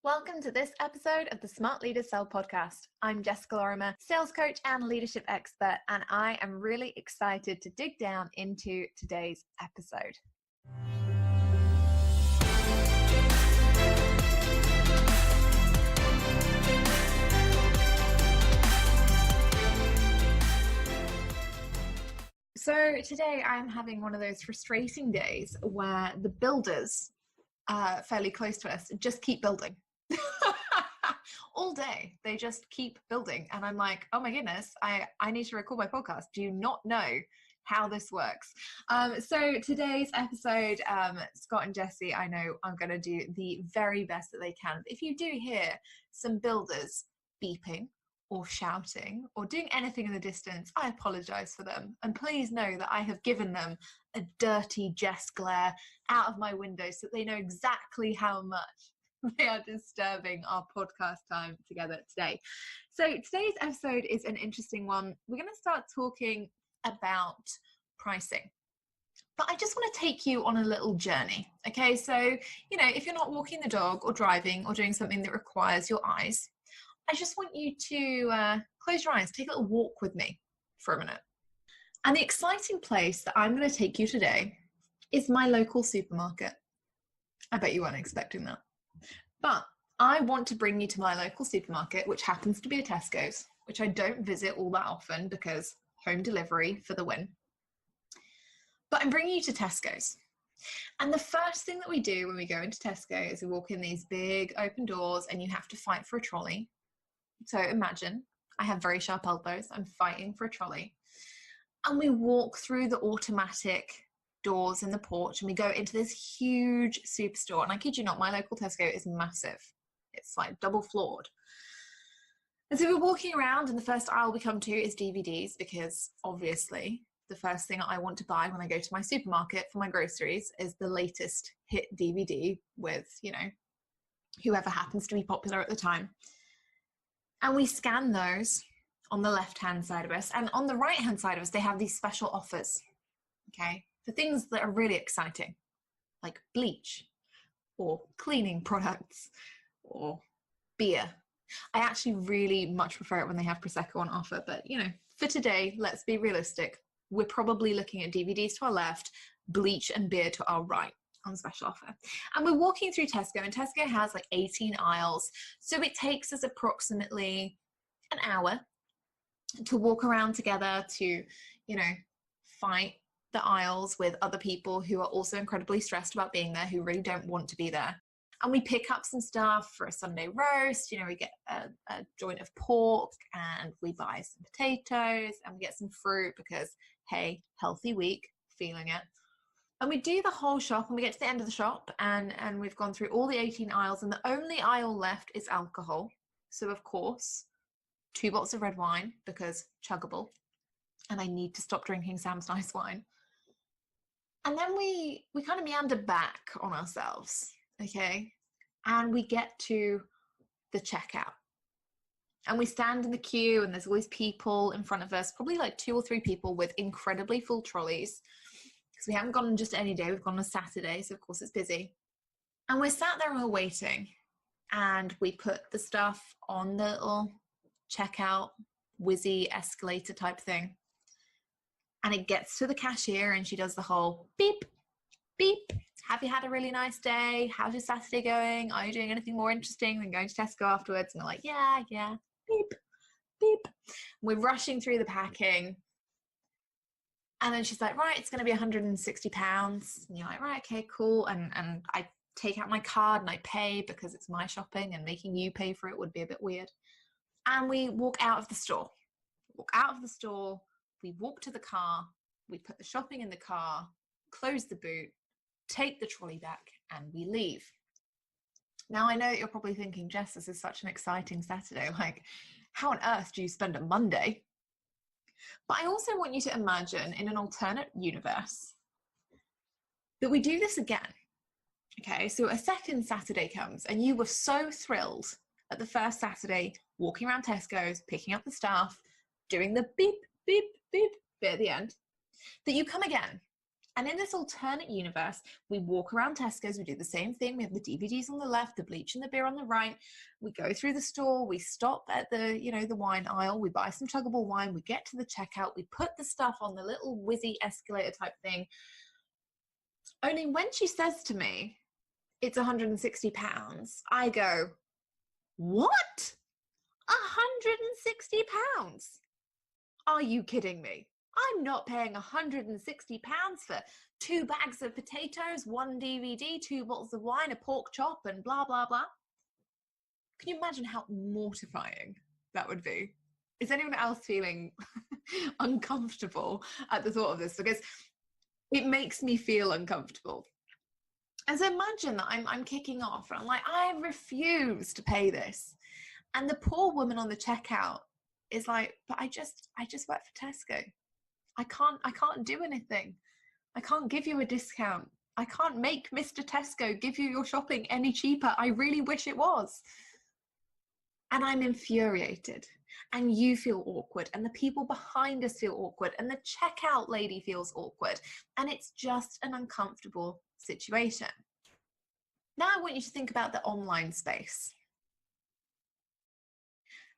Welcome to this episode of the Smart Leaders Sell podcast. I'm Jessica Lorimer, sales coach and leadership expert, and I am really excited to dig down into today's episode. So today I'm having one of those frustrating days where the builders fairly close to us just keep building. All day they just keep building, and I'm like, oh my goodness, I need to record my podcast. Do you not know how this works? So today's episode, Scott and Jesse, I know I'm going to do the very best that they can. If you do hear some builders beeping or shouting or doing anything in the distance, I apologize for them, and please know that I have given them a dirty Jess glare out of my window so that they know exactly how much they are disturbing our podcast time together today. So today's episode is an interesting one. We're going to start talking about pricing, but I just want to take you on a little journey. Okay, so if you're not walking the dog or driving or doing something that requires your eyes, I just want you to close your eyes, take a little walk with me for a minute. And the exciting place that I'm going to take you today is my local supermarket. I bet you weren't expecting that. But I want to bring you to my local supermarket, which happens to be a Tesco's, which I don't visit all that often because home delivery for the win. But I'm bringing you to Tesco's. And the first thing that we do when we go into Tesco is we walk in these big open doors and you have to fight for a trolley. So imagine I have very sharp elbows. I'm fighting for a trolley. And we walk through the automatic doors in the porch and we go into this huge superstore. And I kid you not, my local Tesco is massive. It's like double floored. And so we're walking around and the first aisle we come to is DVDs, because obviously the first thing I want to buy when I go to my supermarket for my groceries is the latest hit DVD with, whoever happens to be popular at the time. And we scan those on the left-hand side of us. And on the right-hand side of us, they have these special offers, okay, for things that are really exciting, like bleach or cleaning products or beer. I actually really much prefer it when they have Prosecco on offer, but for today, let's be realistic. We're probably looking at DVDs to our left, bleach and beer to our right on special offer. And we're walking through Tesco, and Tesco has like 18 aisles. So it takes us approximately an hour to walk around together to, fight the aisles with other people who are also incredibly stressed about being there, who really don't want to be there. And we pick up some stuff for a Sunday roast. We get a joint of pork and we buy some potatoes and we get some fruit because, hey, healthy week, feeling it. And we do the whole shop and we get to the end of the shop and we've gone through all the 18 aisles and the only aisle left is alcohol. So of course, 2 bottles of red wine because chuggable. And I need to stop drinking Sam's Nice wine. And then we kind of meander back on ourselves, okay? And we get to the checkout. And we stand in the queue and there's always people in front of us, probably like 2 or 3 people with incredibly full trolleys. Because we haven't gone on just any day, we've gone on a Saturday, so of course it's busy. And we're sat there and we're waiting. And we put the stuff on the little checkout, whizzy escalator type thing. And it gets to the cashier and she does the whole beep, beep. Have you had a really nice day? How's your Saturday going? Are you doing anything more interesting than going to Tesco afterwards? And we're like, yeah, beep, beep. We're rushing through the packing. And then she's like, right, it's going to be £160. And you're like, right, okay, cool. And I take out my card and I pay because it's my shopping and making you pay for it would be a bit weird. And we walk out of the store. We walk to the car, we put the shopping in the car, close the boot, take the trolley back, and we leave. Now, I know that you're probably thinking, Jess, this is such an exciting Saturday. Like, how on earth do you spend a Monday? But I also want you to imagine in an alternate universe that we do this again. Okay, so a second Saturday comes and you were so thrilled at the first Saturday, walking around Tesco's, picking up the stuff, doing the beep, beep, beep bit at the end, that you come again And in this alternate universe, we walk around Tesco's, we do the same thing. We have the DVDs on the left, the bleach and the beer on the right. We go through the store, we stop at the, the wine aisle, we buy some chuggable wine, we get to the checkout, we put the stuff on the little whizzy escalator type thing. Only when she says to me, it's £160, I go, what? £160? Are you kidding me? I'm not paying £160 for 2 bags of potatoes, 1 DVD, 2 bottles of wine, a pork chop, and blah, blah, blah. Can you imagine how mortifying that would be? Is anyone else feeling uncomfortable at the thought of this? Because it makes me feel uncomfortable. And so imagine that I'm kicking off and I'm like, I refuse to pay this. And the poor woman on the checkout is like, but I just work for Tesco. I can't do anything. I can't give you a discount. I can't make Mr. Tesco give you your shopping any cheaper. I really wish it was. And I'm infuriated. And you feel awkward. And the people behind us feel awkward. And the checkout lady feels awkward. And it's just an uncomfortable situation. Now I want you to think about the online space.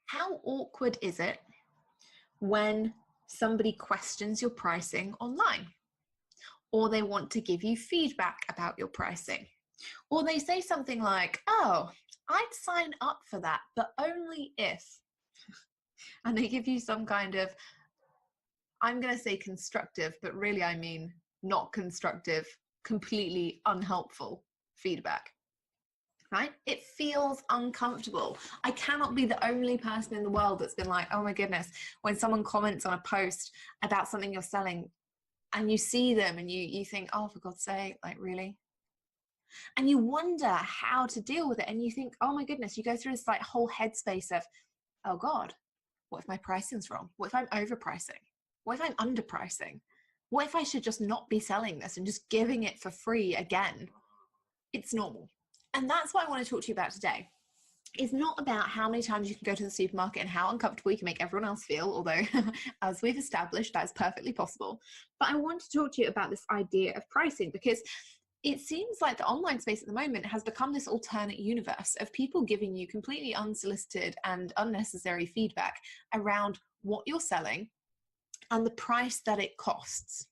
How awkward is it when somebody questions your pricing online, or they want to give you feedback about your pricing, or they say something like, oh, I'd sign up for that, but only if, and they give you some kind of, I'm going to say constructive, but really I mean not constructive, completely unhelpful feedback. Right? It feels uncomfortable. I cannot be the only person in the world that's been like, oh my goodness, when someone comments on a post about something you're selling and you see them and you think, oh, for God's sake, like really? And you wonder how to deal with it. And you think, oh my goodness, you go through this like whole headspace of, oh God, what if my pricing's wrong? What if I'm overpricing? What if I'm underpricing? What if I should just not be selling this and just giving it for free again? It's normal. And that's what I want to talk to you about today. It's not about how many times you can go to the supermarket and how uncomfortable you can make everyone else feel, although as we've established, that's perfectly possible. But I want to talk to you about this idea of pricing, because it seems like the online space at the moment has become this alternate universe of people giving you completely unsolicited and unnecessary feedback around what you're selling and the price that it costs.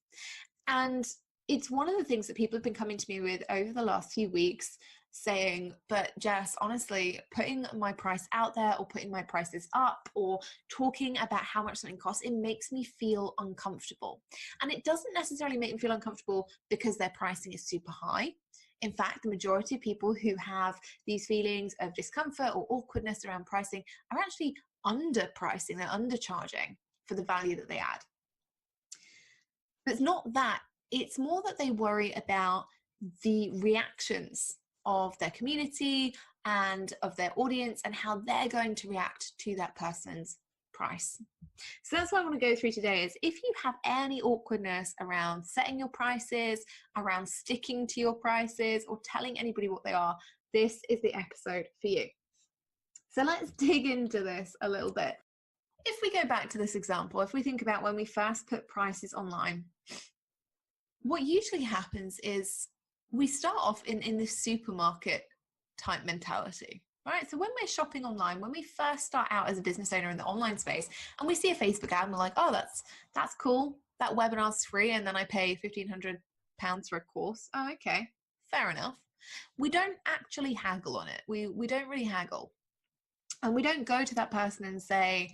And it's one of the things that people have been coming to me with over the last few weeks, saying, but Jess, honestly, putting my price out there or putting my prices up or talking about how much something costs, it makes me feel uncomfortable. And it doesn't necessarily make me feel uncomfortable because their pricing is super high. In fact, the majority of people who have these feelings of discomfort or awkwardness around pricing are actually underpricing, they're undercharging for the value that they add. But it's not that, it's more that they worry about the reactions of their community and of their audience and how they're going to react to that person's price. So that's what I want to go through today is if you have any awkwardness around setting your prices, around sticking to your prices or telling anybody what they are, this is the episode for you. So let's dig into this a little bit. If we go back to this example, if we think about when we first put prices online, what usually happens is we start off in this supermarket type mentality, right? So when we're shopping online, when we first start out as a business owner in the online space and we see a Facebook ad and we're like, oh, that's cool. That webinar's free. And then I pay £1,500 for a course. Oh, okay. Fair enough. We don't actually haggle on it. We don't really haggle. And we don't go to that person and say,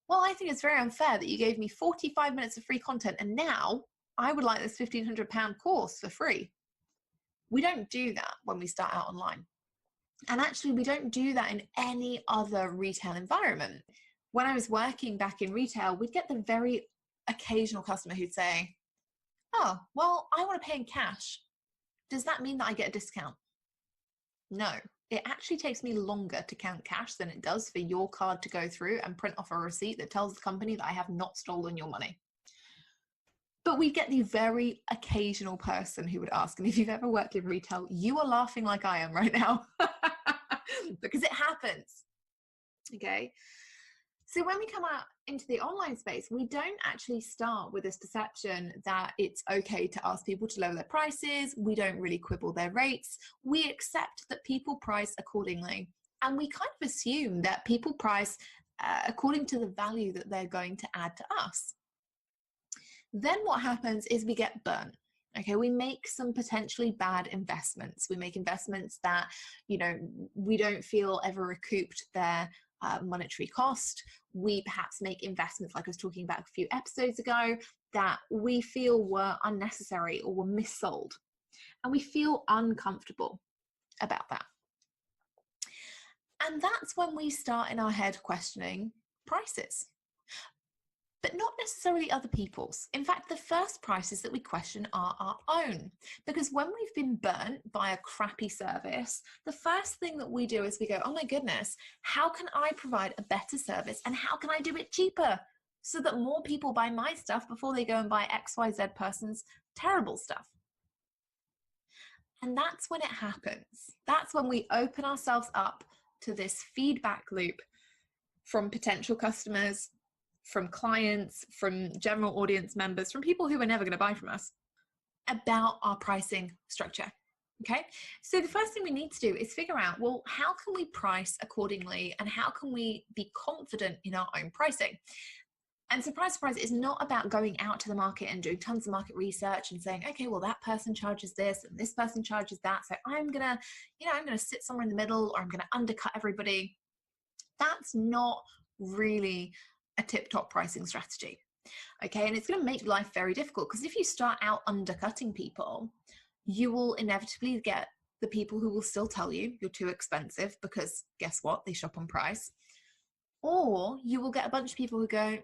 well, I think it's very unfair that you gave me 45 minutes of free content and now I would like this £1,500 course for free. We don't do that when we start out online. And actually, we don't do that in any other retail environment. When I was working back in retail, we'd get the very occasional customer who'd say, oh, well, I want to pay in cash. Does that mean that I get a discount? No, it actually takes me longer to count cash than it does for your card to go through and print off a receipt that tells the company that I have not stolen your money. But we get the very occasional person who would ask, and if you've ever worked in retail, you are laughing like I am right now because it happens. Okay. So when we come out into the online space, we don't actually start with this perception that it's okay to ask people to lower their prices. We don't really quibble their rates. We accept that people price accordingly. And we kind of assume that people price according to the value that they're going to add to us. Then what happens is we get burnt. Okay, we make some potentially bad investments. We make investments that, we don't feel ever recouped their monetary cost. We perhaps make investments, like I was talking about a few episodes ago, that we feel were unnecessary or were missold. And we feel uncomfortable about that. And that's when we start in our head questioning prices, but not necessarily other people's. In fact, the first prices that we question are our own, because when we've been burnt by a crappy service, the first thing that we do is we go, oh my goodness, how can I provide a better service and how can I do it cheaper so that more people buy my stuff before they go and buy XYZ person's terrible stuff? And that's when it happens. That's when we open ourselves up to this feedback loop from potential customers, from clients, from general audience members, from people who are never going to buy from us, about our pricing structure. Okay, so the first thing we need to do is figure out, well, how can we price accordingly and how can we be confident in our own pricing? And surprise, surprise, it's not about going out to the market and doing tons of market research and saying, okay, well, that person charges this and this person charges that, so I'm gonna sit somewhere in the middle, or I'm gonna undercut everybody. That's not really a tip-top pricing strategy. Okay, and it's going to make life very difficult, because if you start out undercutting people, you will inevitably get the people who will still tell you you're too expensive, because guess what? They shop on price. Or you will get a bunch of people who go,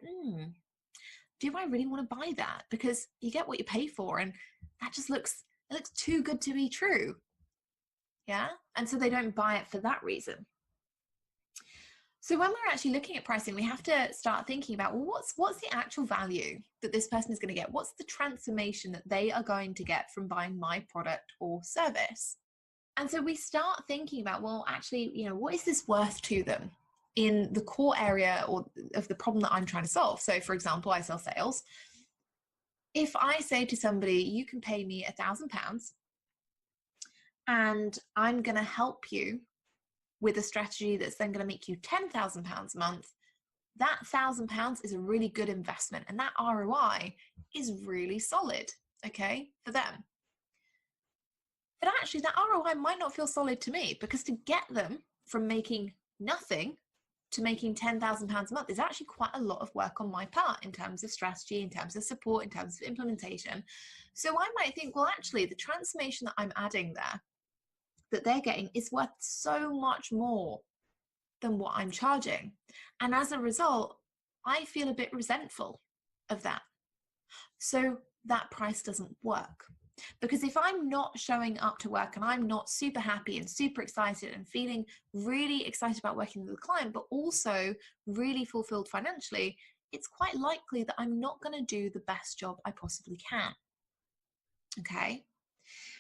do I really want to buy that? Because you get what you pay for, and that just looks too good to be true. Yeah, and so they don't buy it for that reason. So when we're actually looking at pricing, we have to start thinking about, well, what's the actual value that this person is going to get? What's the transformation that they are going to get from buying my product or service? And so we start thinking about, well, actually, what is this worth to them in the core area or of the problem that I'm trying to solve? So for example, I sell sales. If I say to somebody, you can pay me £1,000 and I'm going to help you with a strategy that's then going to make you £10,000 a month, that £1,000 is a really good investment, and that ROI is really solid, okay, for them. But actually that ROI might not feel solid to me, because to get them from making nothing to making £10,000 a month is actually quite a lot of work on my part, in terms of strategy, in terms of support, in terms of implementation. So I might think, well, actually the transformation that I'm adding there, that they're getting, is worth so much more than what I'm charging. And as a result, I feel a bit resentful of that. So that price doesn't work. Because if I'm not showing up to work and I'm not super happy and super excited and feeling really excited about working with the client, but also really fulfilled financially, it's quite likely that I'm not going to do the best job I possibly can. Okay?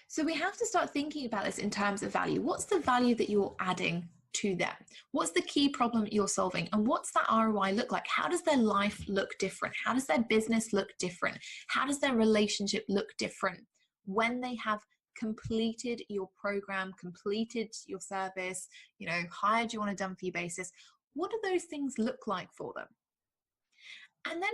So we have to start thinking about this in terms of value. What's the value that you're adding to them? What's the key problem you're solving? And what's that ROI look like? How does their life look different? How does their business look different? How does their relationship look different when they have completed your program, completed your service, hired you on a done for you basis? What do those things look like for them? And then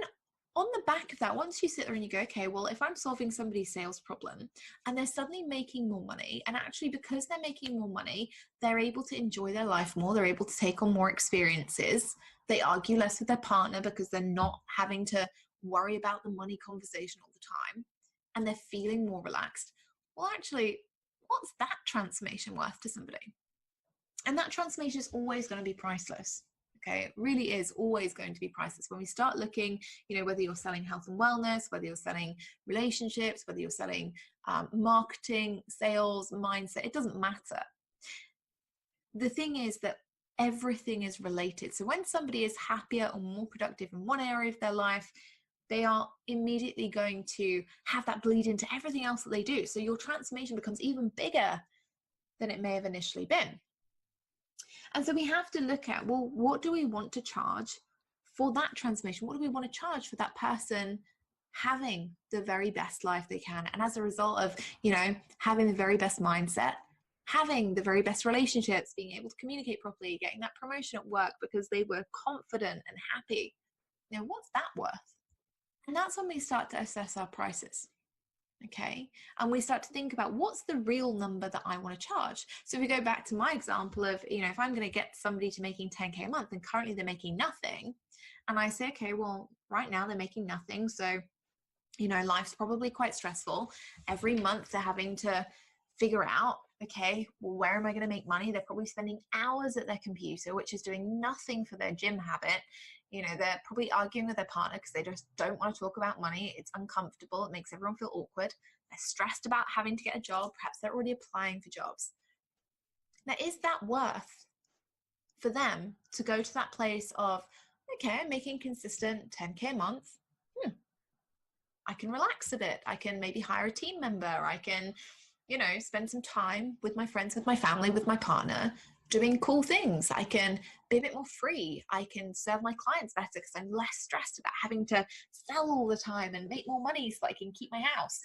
on the back of that, once you sit there and you go, okay, well, if I'm solving somebody's sales problem and they're suddenly making more money, and actually because they're making more money, they're able to enjoy their life more, they're able to take on more experiences, they argue less with their partner because they're not having to worry about the money conversation all the time, and they're feeling more relaxed. Well, actually, what's that transformation worth to somebody? And that transformation is always going to be priceless. Okay, it really is always going to be priceless. When we start looking, whether you're selling health and wellness, whether you're selling relationships, whether you're selling marketing, sales, mindset, it doesn't matter. The thing is that everything is related. So when somebody is happier or more productive in one area of their life, they are immediately going to have that bleed into everything else that they do. So your transformation becomes even bigger than it may have initially been. And so we have to look at, well, what do we want to charge for that transformation? What do we want to charge for that person having the very best life they can? And as a result of, you know, having the very best mindset, having the very best relationships, being able to communicate properly, getting that promotion at work because they were confident and happy. You know, what's that worth? And that's when we start to assess our prices. Okay. And we start to think about what's the real number that I want to charge. So we go back to my example of, you know, if I'm going to get somebody to making 10K a month and currently they're making nothing. And I say, okay, well, right now they're making nothing. So, you know, life's probably quite stressful. Every month they're having to figure out, okay, well, where am I going to make money? They're probably spending hours at their computer, which is doing nothing for their gym habit. You know, they're probably arguing with their partner because they just don't want to talk about money. It's uncomfortable. It makes everyone feel awkward. They're stressed about having to get a job. Perhaps they're already applying for jobs. Now, is that worth for them to go to that place of, okay, I'm making consistent 10K a month. I can relax a bit. I can maybe hire a team member. I can, you know, spend some time with my friends, with my family, with my partner, doing cool things. I can be a bit more free. I can serve my clients better because I'm less stressed about having to sell all the time and make more money so I can keep my house.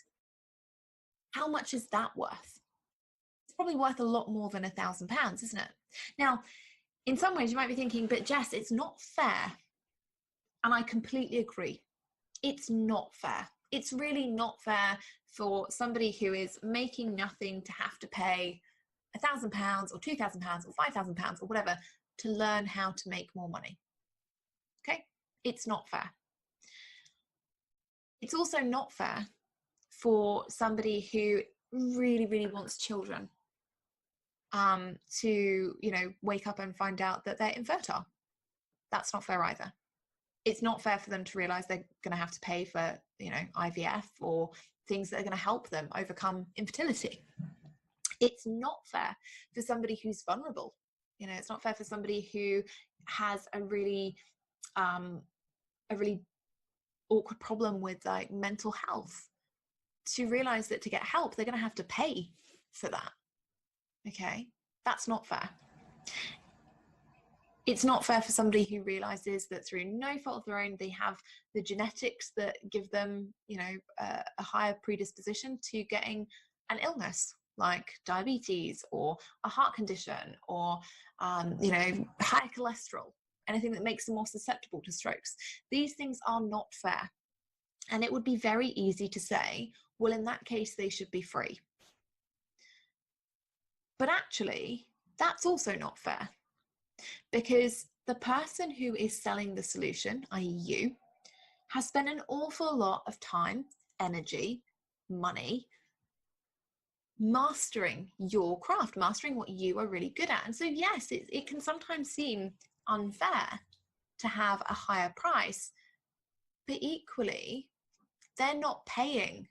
How much is that worth? It's probably worth a lot more than £1,000, isn't it? Now, in some ways you might be thinking, but Jess, it's not fair. And I completely agree. It's not fair. It's really not fair for somebody who is making nothing to have to pay £1,000 or £2,000 or £5,000 or whatever to learn how to make more money. Okay? It's not fair. It's also not fair for somebody who really, really wants children to, you know, wake up and find out that they're infertile. That's not fair either. It's not fair for them to realize they're going to have to pay for, you know, IVF or things that are going to help them overcome infertility. It's not fair for somebody who's vulnerable. You know, it's not fair for somebody who has a really awkward problem with like mental health to realize that to get help, they're going to have to pay for that. Okay, that's not fair. It's not fair for somebody who realizes that through no fault of their own, they have the genetics that give them, you know, a higher predisposition to getting an illness like diabetes or a heart condition or, you know, high cholesterol, anything that makes them more susceptible to strokes. These things are not fair. And it would be very easy to say, well, in that case, they should be free. But actually, that's also not fair. Because the person who is selling the solution, i.e. you, has spent an awful lot of time, energy, money, mastering your craft, mastering what you are really good at. And so yes, it can sometimes seem unfair to have a higher price, but equally, they're not paying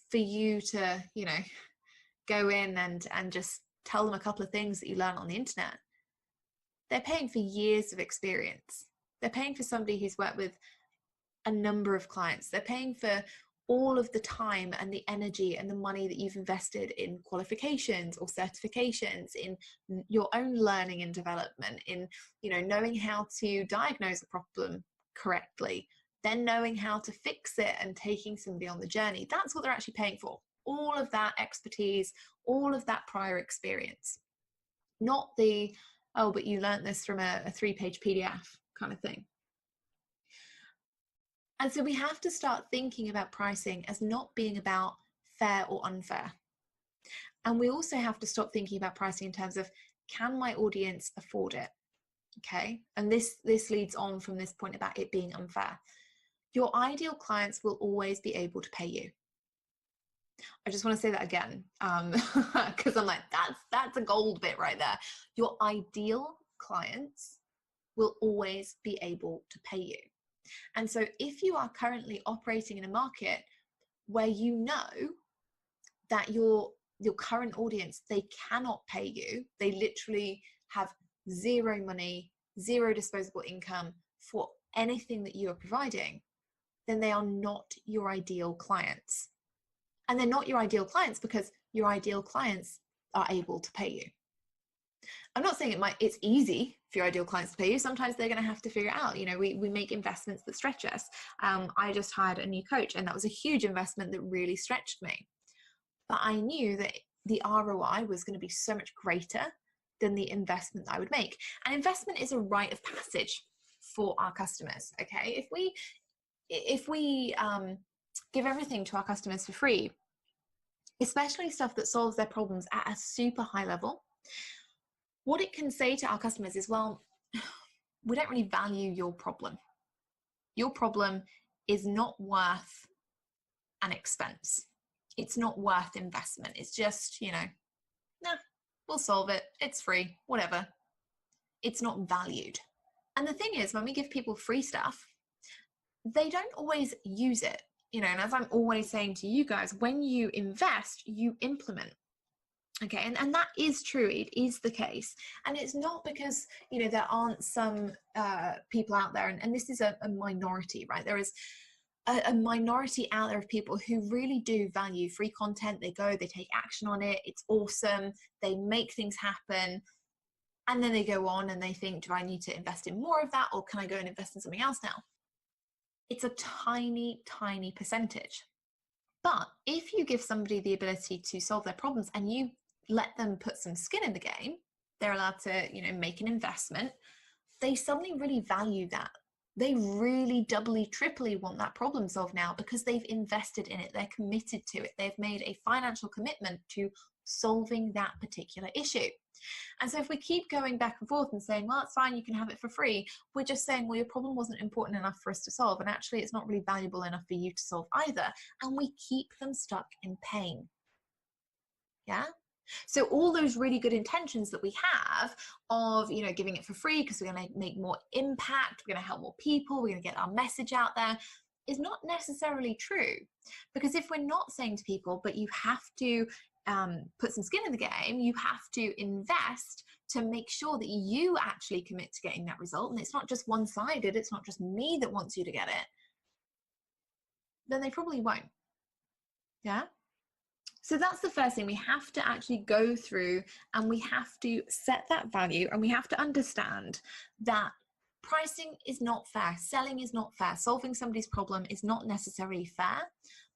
for you to, you know, go in and just tell them a couple of things that you learn on the internet. They're paying for years of experience. They're paying for somebody who's worked with a number of clients. They're paying for all of the time and the energy and the money that you've invested in qualifications or certifications, in your own learning and development, in, you know, knowing how to diagnose a problem correctly, then knowing how to fix it and taking somebody on the journey. That's what they're actually paying for. All of that expertise, all of that prior experience, not the, oh, but you learned this from a 3-page PDF kind of thing. And so we have to start thinking about pricing as not being about fair or unfair. And we also have to stop thinking about pricing in terms of, can my audience afford it? Okay. And this leads on from this point about it being unfair. Your ideal clients will always be able to pay you. I just want to say that again, because I'm like, that's a gold bit right there. Your ideal clients will always be able to pay you. And so if you are currently operating in a market where you know that your current audience, they cannot pay you, they literally have zero money, zero disposable income for anything that you are providing, then they are not your ideal clients. And they're not your ideal clients because your ideal clients are able to pay you. I'm not saying it's easy for your ideal clients to pay you. Sometimes they're going to have to figure it out. You know, we make investments that stretch us. I just hired a new coach, and that was a huge investment that really stretched me. But I knew that the ROI was going to be so much greater than the investment that I would make. And investment is a rite of passage for our customers. Okay, if we give everything to our customers for free, especially stuff that solves their problems at a super high level, what it can say to our customers is, well, we don't really value your problem. Your problem is not worth an expense. It's not worth investment. It's just, you know, nah, we'll solve it. It's free, whatever. It's not valued. And the thing is, when we give people free stuff, they don't always use it. You know, and as I'm always saying to you guys, when you invest, you implement. Okay, and that is true. It is the case. And it's not because, you know, there aren't some people out there, and this is a minority, right? There is a minority out there of people who really do value free content. They go, they take action on it. It's awesome. They make things happen. And then they go on and they think, do I need to invest in more of that? Or can I go and invest in something else now? It's a tiny, tiny percentage. But if you give somebody the ability to solve their problems and you let them put some skin in the game, they're allowed to, you know, make an investment, they suddenly really value that. They really doubly, triply want that problem solved now because they've invested in it. They're committed to it. They've made a financial commitment to solving that particular issue. And so if we keep going back and forth and saying, well, it's fine, you can have it for free, we're just saying, well, your problem wasn't important enough for us to solve. And actually, it's not really valuable enough for you to solve either. And we keep them stuck in pain. Yeah? So all those really good intentions that we have of, you know, giving it for free because we're going to make more impact, we're going to help more people, we're going to get our message out there, is not necessarily true. Because if we're not saying to people, but you have to put some skin in the game, you have to invest to make sure that you actually commit to getting that result, and it's not just one-sided, it's not just me that wants you to get it, then they probably won't. Yeah? So that's the first thing. We have to actually go through and we have to set that value, and we have to understand that pricing is not fair. Selling is not fair. Solving somebody's problem is not necessarily fair,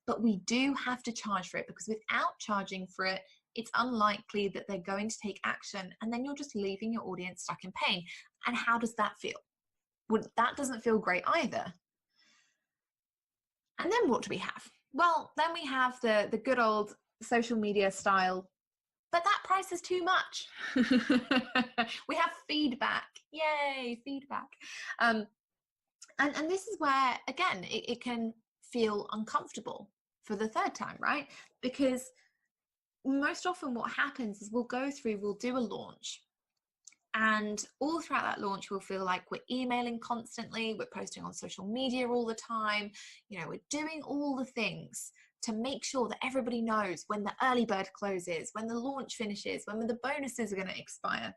but we do have to charge for it, because without charging for it, it's unlikely that they're going to take action, and then you're just leaving your audience stuck in pain. And how does that feel? Well, that doesn't feel great either. And then what do we have? Well, then we have the good old social media style, but that price is too much. We have feedback. Yay, feedback. And this is where, again, it can feel uncomfortable for the third time, right? Because most often what happens is we'll do a launch. And all throughout that launch, we'll feel like we're emailing constantly, we're posting on social media all the time, you know, we're doing all the things to make sure that everybody knows when the early bird closes, when the launch finishes, when the bonuses are going to expire.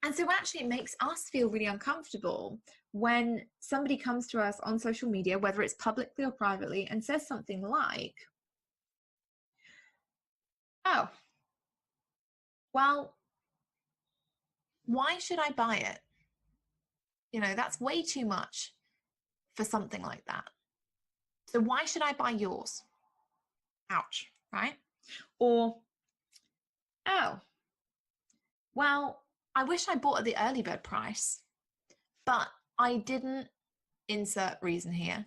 And so actually it makes us feel really uncomfortable when somebody comes to us on social media, whether it's publicly or privately, and says something like, oh, well, why should I buy it? You know, that's way too much for something like that. So why should I buy yours? Ouch, right? Or, oh, well, I wish I bought at the early bird price, but I didn't, insert reason here.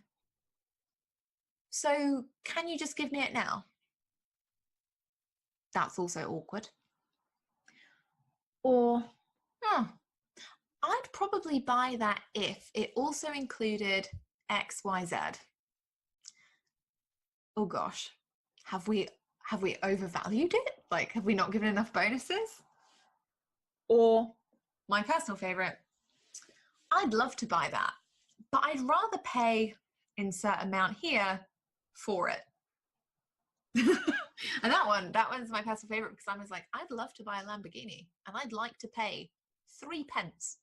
So can you just give me it now? That's also awkward. Or, oh, I'd probably buy that if it also included X, Y, Z. Oh gosh, have we overvalued it? Like, have we not given enough bonuses? Or my personal favorite, I'd love to buy that, but I'd rather pay insert amount here for it. And that one's my personal favorite, because I was like, I'd love to buy a Lamborghini and I'd like to pay 3 pence.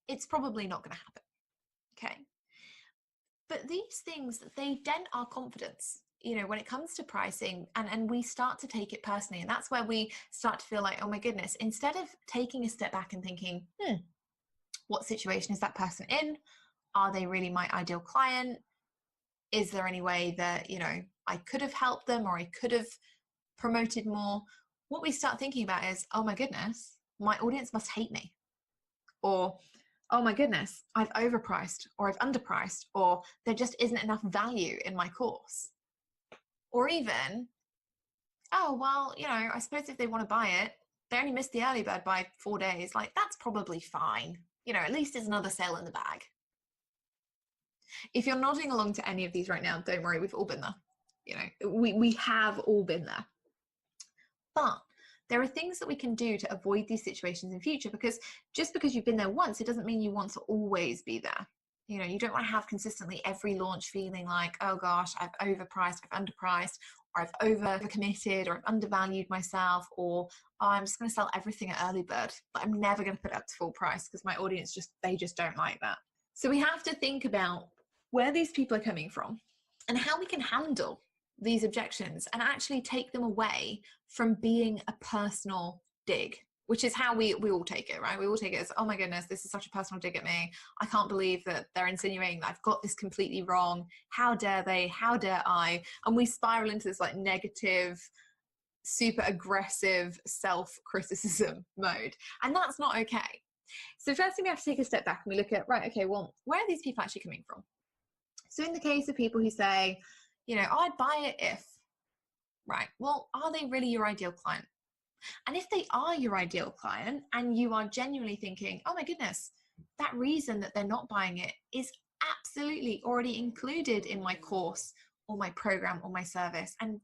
It's probably not going to happen. Okay. But these things, they dent our confidence. when it comes to pricing, and we start to take it personally, and that's where we start to feel like, oh my goodness, instead of taking a step back and thinking, what situation is that person in? Are they really my ideal client? Is there any way that, I could have helped them, or I could have promoted more? What we start thinking about is, oh my goodness, my audience must hate me. Or, oh my goodness, I've overpriced, or I've underpriced, or there just isn't enough value in my course. Or even, oh, well, I suppose if they want to buy it, they only missed the early bird by 4 days. Like, that's probably fine. At least it's another sale in the bag. If you're nodding along to any of these right now, don't worry, we've all been there. We have all been there. But there are things that we can do to avoid these situations in future, because just because you've been there once, it doesn't mean you want to always be there. You don't want to have consistently every launch feeling like, oh gosh, I've overpriced, I've underpriced, or I've overcommitted, or I've undervalued myself, or oh, I'm just going to sell everything at early bird, but I'm never going to put it up to full price because my audience they just don't like that. So we have to think about where these people are coming from and how we can handle these objections and actually take them away from being a personal dig, which is how we all take it, right? We all take it as, oh my goodness, this is such a personal dig at me. I can't believe that they're insinuating that I've got this completely wrong. How dare they? How dare I? And we spiral into this like negative, super aggressive self-criticism mode. And that's not okay. So first thing, we have to take a step back and we look at, right, okay, well, where are these people actually coming from? So in the case of people who say, oh, I'd buy it if, right, well, are they really your ideal client? And if they are your ideal client and you are genuinely thinking, oh my goodness, that reason that they're not buying it is absolutely already included in my course or my program or my service, and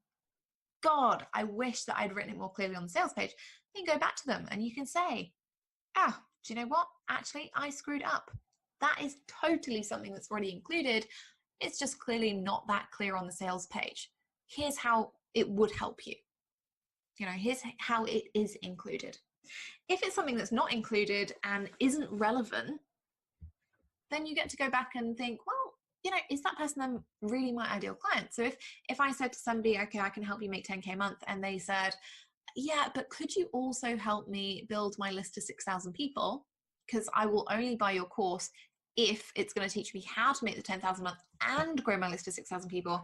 God, I wish that I'd written it more clearly on the sales page, then go back to them and you can say, do you know what? Actually, I screwed up. That is totally something that's already included. It's just clearly not that clear on the sales page. Here's how it would help you. Here's how it is included. If it's something that's not included and isn't relevant, then you get to go back and think, well, is that person really my ideal client? So if I said to somebody, okay, I can help you make 10K a month, and they said, yeah, but could you also help me build my list to 6,000 people? Because I will only buy your course if it's going to teach me how to make the 10,000 a month and grow my list to 6,000 people.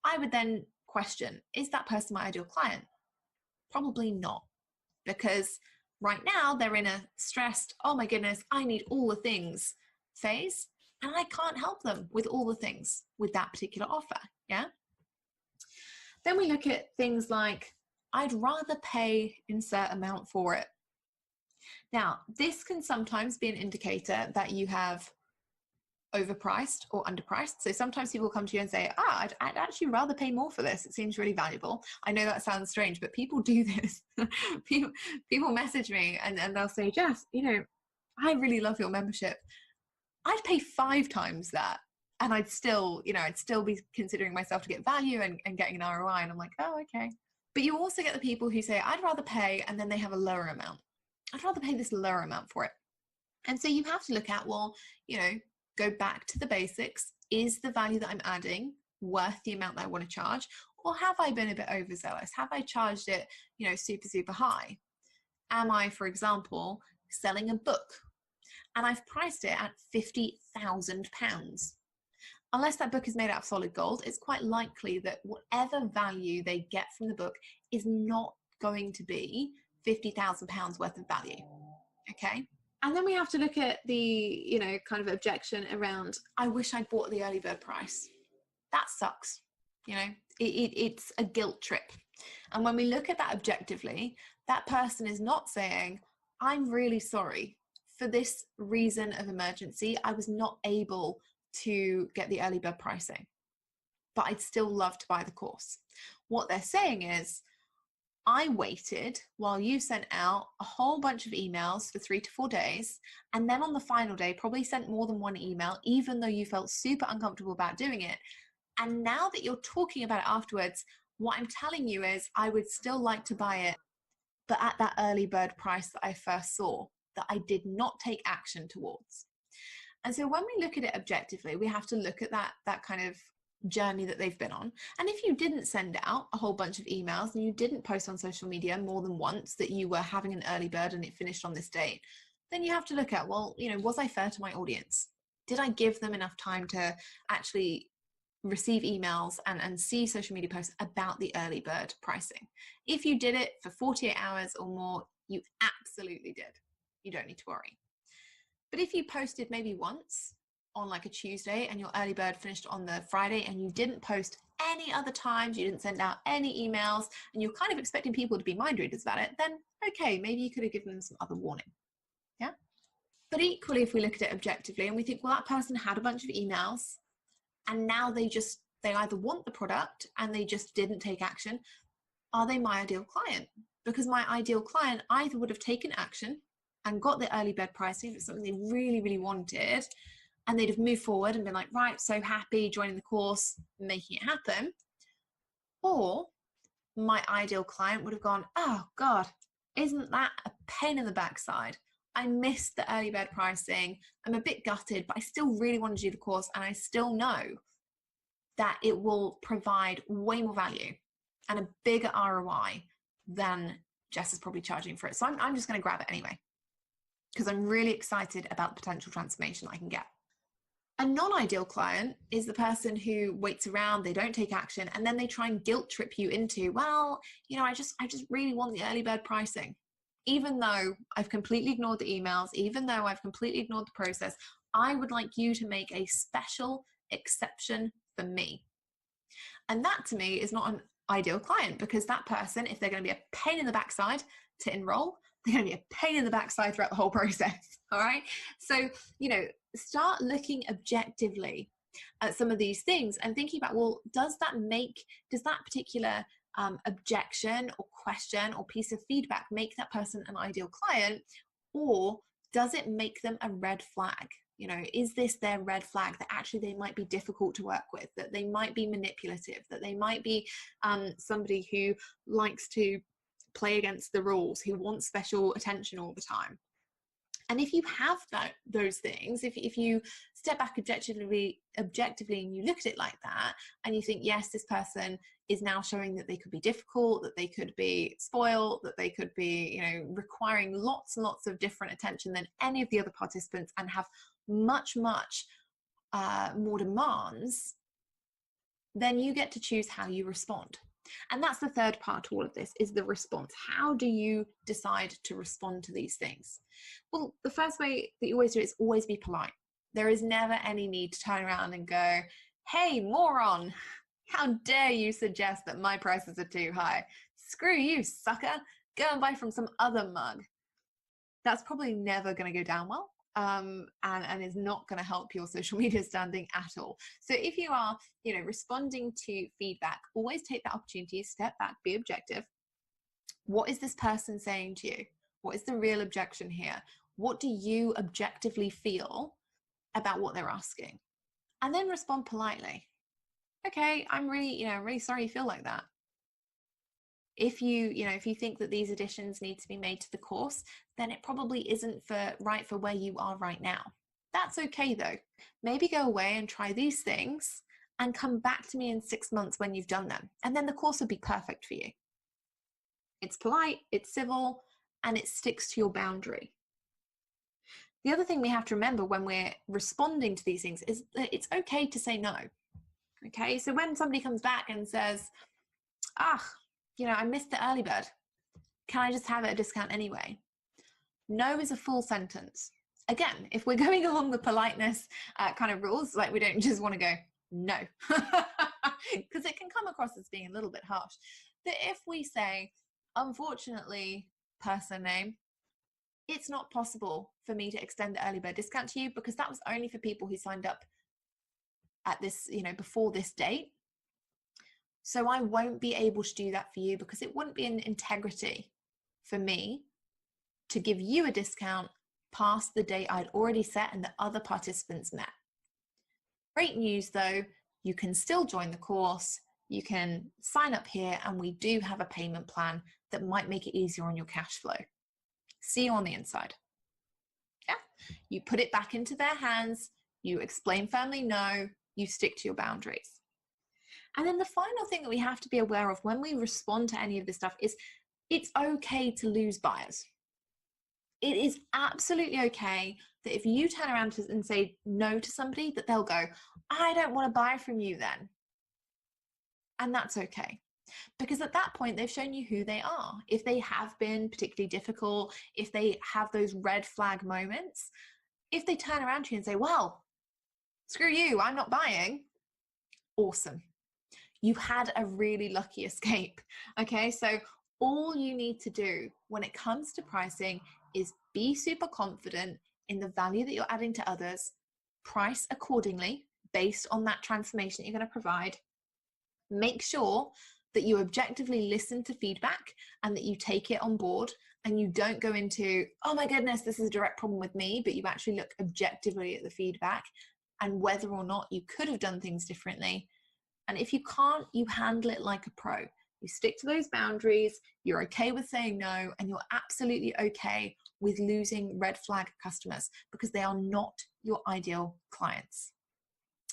I would then question, is that person my ideal client? Probably not, because right now they're in a stressed, oh my goodness, I need all the things phase, and I can't help them with all the things with that particular offer. Yeah. Then we look at things like, I'd rather pay insert amount for it. Now, this can sometimes be an indicator that you have overpriced or underpriced. So sometimes people come to you and say, I'd actually rather pay more for this. It seems really valuable. I know that sounds strange, but people do this. people message me and they'll say, Jess, I really love your membership. I'd pay 5 times that. And I'd still be considering myself to get value and getting an ROI. And I'm like, oh, okay. But you also get the people who say, I'd rather pay, and then they have a lower amount. I'd rather pay this lower amount for it. And so you have to look at, well, go back to the basics. Is the value that I'm adding worth the amount that I want to charge? Or have I been a bit overzealous? Have I charged it, super, super high? Am I, for example, selling a book and I've priced it at £50,000? Unless that book is made out of solid gold, it's quite likely that whatever value they get from the book is not going to be £50,000 worth of value. Okay. And then we have to look at the, kind of objection around, I wish I'd bought the early bird price. That sucks. It's a guilt trip. And when we look at that objectively, that person is not saying, I'm really sorry for this reason of emergency. I was not able to get the early bird pricing, but I'd still love to buy the course. What they're saying is, I waited while you sent out a whole bunch of emails for 3 to 4 days, and then on the final day probably sent more than one email, even though you felt super uncomfortable about doing it. And now that you're talking about it afterwards, what I'm telling you is I would still like to buy it, but at that early bird price that I first saw, that I did not take action towards. And so when we look at it objectively, we have to look at that kind of journey that they've been on. And if you didn't send out a whole bunch of emails and you didn't post on social media more than once that you were having an early bird and it finished on this date, then you have to look at, well, was I fair to my audience? Did I give them enough time to actually receive emails and see social media posts about the early bird pricing? If you did it for 48 hours or more, you absolutely did. You don't need to worry. But if you posted maybe once on like a Tuesday and your early bird finished on the Friday and you didn't post any other times, you didn't send out any emails, and you're kind of expecting people to be mind readers about it, then okay, maybe you could have given them some other warning. Yeah. But equally, if we look at it objectively and we think, well, that person had a bunch of emails and now they either want the product and they just didn't take action, are they my ideal client? Because my ideal client either would have taken action and got the early bird pricing if it's something they really, really wanted, and they'd have moved forward and been like, right, so happy, joining the course, making it happen. Or my ideal client would have gone, oh God, isn't that a pain in the backside? I missed the early bird pricing. I'm a bit gutted, but I still really want to do the course. And I still know that it will provide way more value and a bigger ROI than Jess is probably charging for it. So I'm just going to grab it anyway, because I'm really excited about the potential transformation I can get. A non-ideal client is the person who waits around, they don't take action, and then they try and guilt trip you into, well, I just really want the early bird pricing. Even though I've completely ignored the emails, even though I've completely ignored the process, I would like you to make a special exception for me. And that to me is not an ideal client, because that person, if they're going to be a pain in the backside to enroll, they're going to be a pain in the backside throughout the whole process. All right. So, start looking objectively at some of these things and thinking about, well, does that particular objection or question or piece of feedback make that person an ideal client, or does it make them a red flag? Is this their red flag that actually they might be difficult to work with, that they might be manipulative, that they might be somebody who likes to play against the rules, who wants special attention all the time? And if you have those things, if you step back objectively and you look at it like that, and you think, yes, this person is now showing that they could be difficult, that they could be spoiled, that they could be, requiring lots and lots of different attention than any of the other participants and have much more demands, then you get to choose how you respond. And that's the third part to all of this, is the response. How do you decide to respond to these things? Well, the first way that you always do it is always be polite. There is never any need to turn around and go, hey, moron, how dare you suggest that my prices are too high? Screw you, sucker. Go and buy from some other mug. That's probably never going to go down well. And is not going to help your social media standing at all. So if you are, responding to feedback, always take that opportunity, step back, be objective. What is this person saying to you? What is the real objection here? What do you objectively feel about what they're asking? And then respond politely. Okay, I'm really sorry you feel like that. If you think that these additions need to be made to the course, then it probably isn't right for where you are right now. That's okay though. Maybe go away and try these things and come back to me in 6 months when you've done them. And then the course will be perfect for you. It's polite, it's civil, and it sticks to your boundary. The other thing we have to remember when we're responding to these things is that it's okay to say no. Okay, so when somebody comes back and says, I missed the early bird, can I just have it at a discount anyway? No is a full sentence. Again, if we're going along the politeness kind of rules, like we don't just want to go, no, because it can come across as being a little bit harsh. But if we say, unfortunately, person name, it's not possible for me to extend the early bird discount to you because that was only for people who signed up at this, before this date. So I won't be able to do that for you because it wouldn't be an integrity for me to give you a discount past the date I'd already set and the other participants met. Great news though, you can still join the course, you can sign up here, and we do have a payment plan that might make it easier on your cash flow. See you on the inside. Yeah, you put it back into their hands, you explain firmly no, you stick to your boundaries. And then the final thing that we have to be aware of when we respond to any of this stuff is it's okay to lose buyers. It is absolutely okay that if you turn around and say no to somebody, that they'll go, I don't want to buy from you then. And that's okay. Because at that point, they've shown you who they are. If they have been particularly difficult, if they have those red flag moments, if they turn around to you and say, well, screw you, I'm not buying, awesome. You had a really lucky escape. Okay, so all you need to do when it comes to pricing is be super confident in the value that you're adding to others, price accordingly based on that transformation that you're going to provide. Make sure that you objectively listen to feedback and that you take it on board, and you don't go into, oh my goodness, this is a direct problem with me, but you actually look objectively at the feedback and whether or not you could have done things differently. And if you can't, you handle it like a pro. You stick to those boundaries, you're okay with saying no, and you're absolutely okay with losing red flag customers because they are not your ideal clients.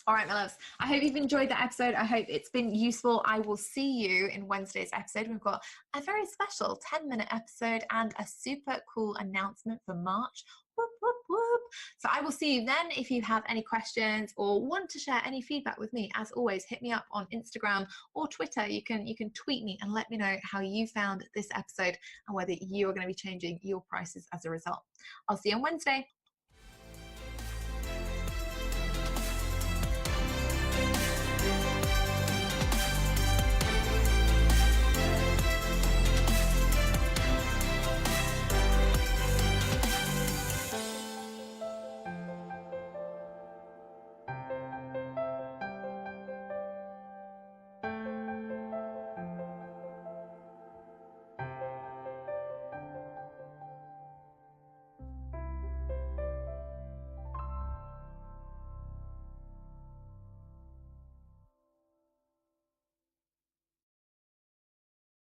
All right, my loves, I hope you've enjoyed that episode. I hope it's been useful. I will see you in Wednesday's episode. We've got a very special 10-minute episode and a super cool announcement for March. Whoop, whoop, whoop. So I will see you then. If you have any questions or want to share any feedback with me, as always, hit me up on Instagram or Twitter. You can tweet me and let me know how you found this episode and whether you are going to be changing your prices as a result. I'll see you on Wednesday.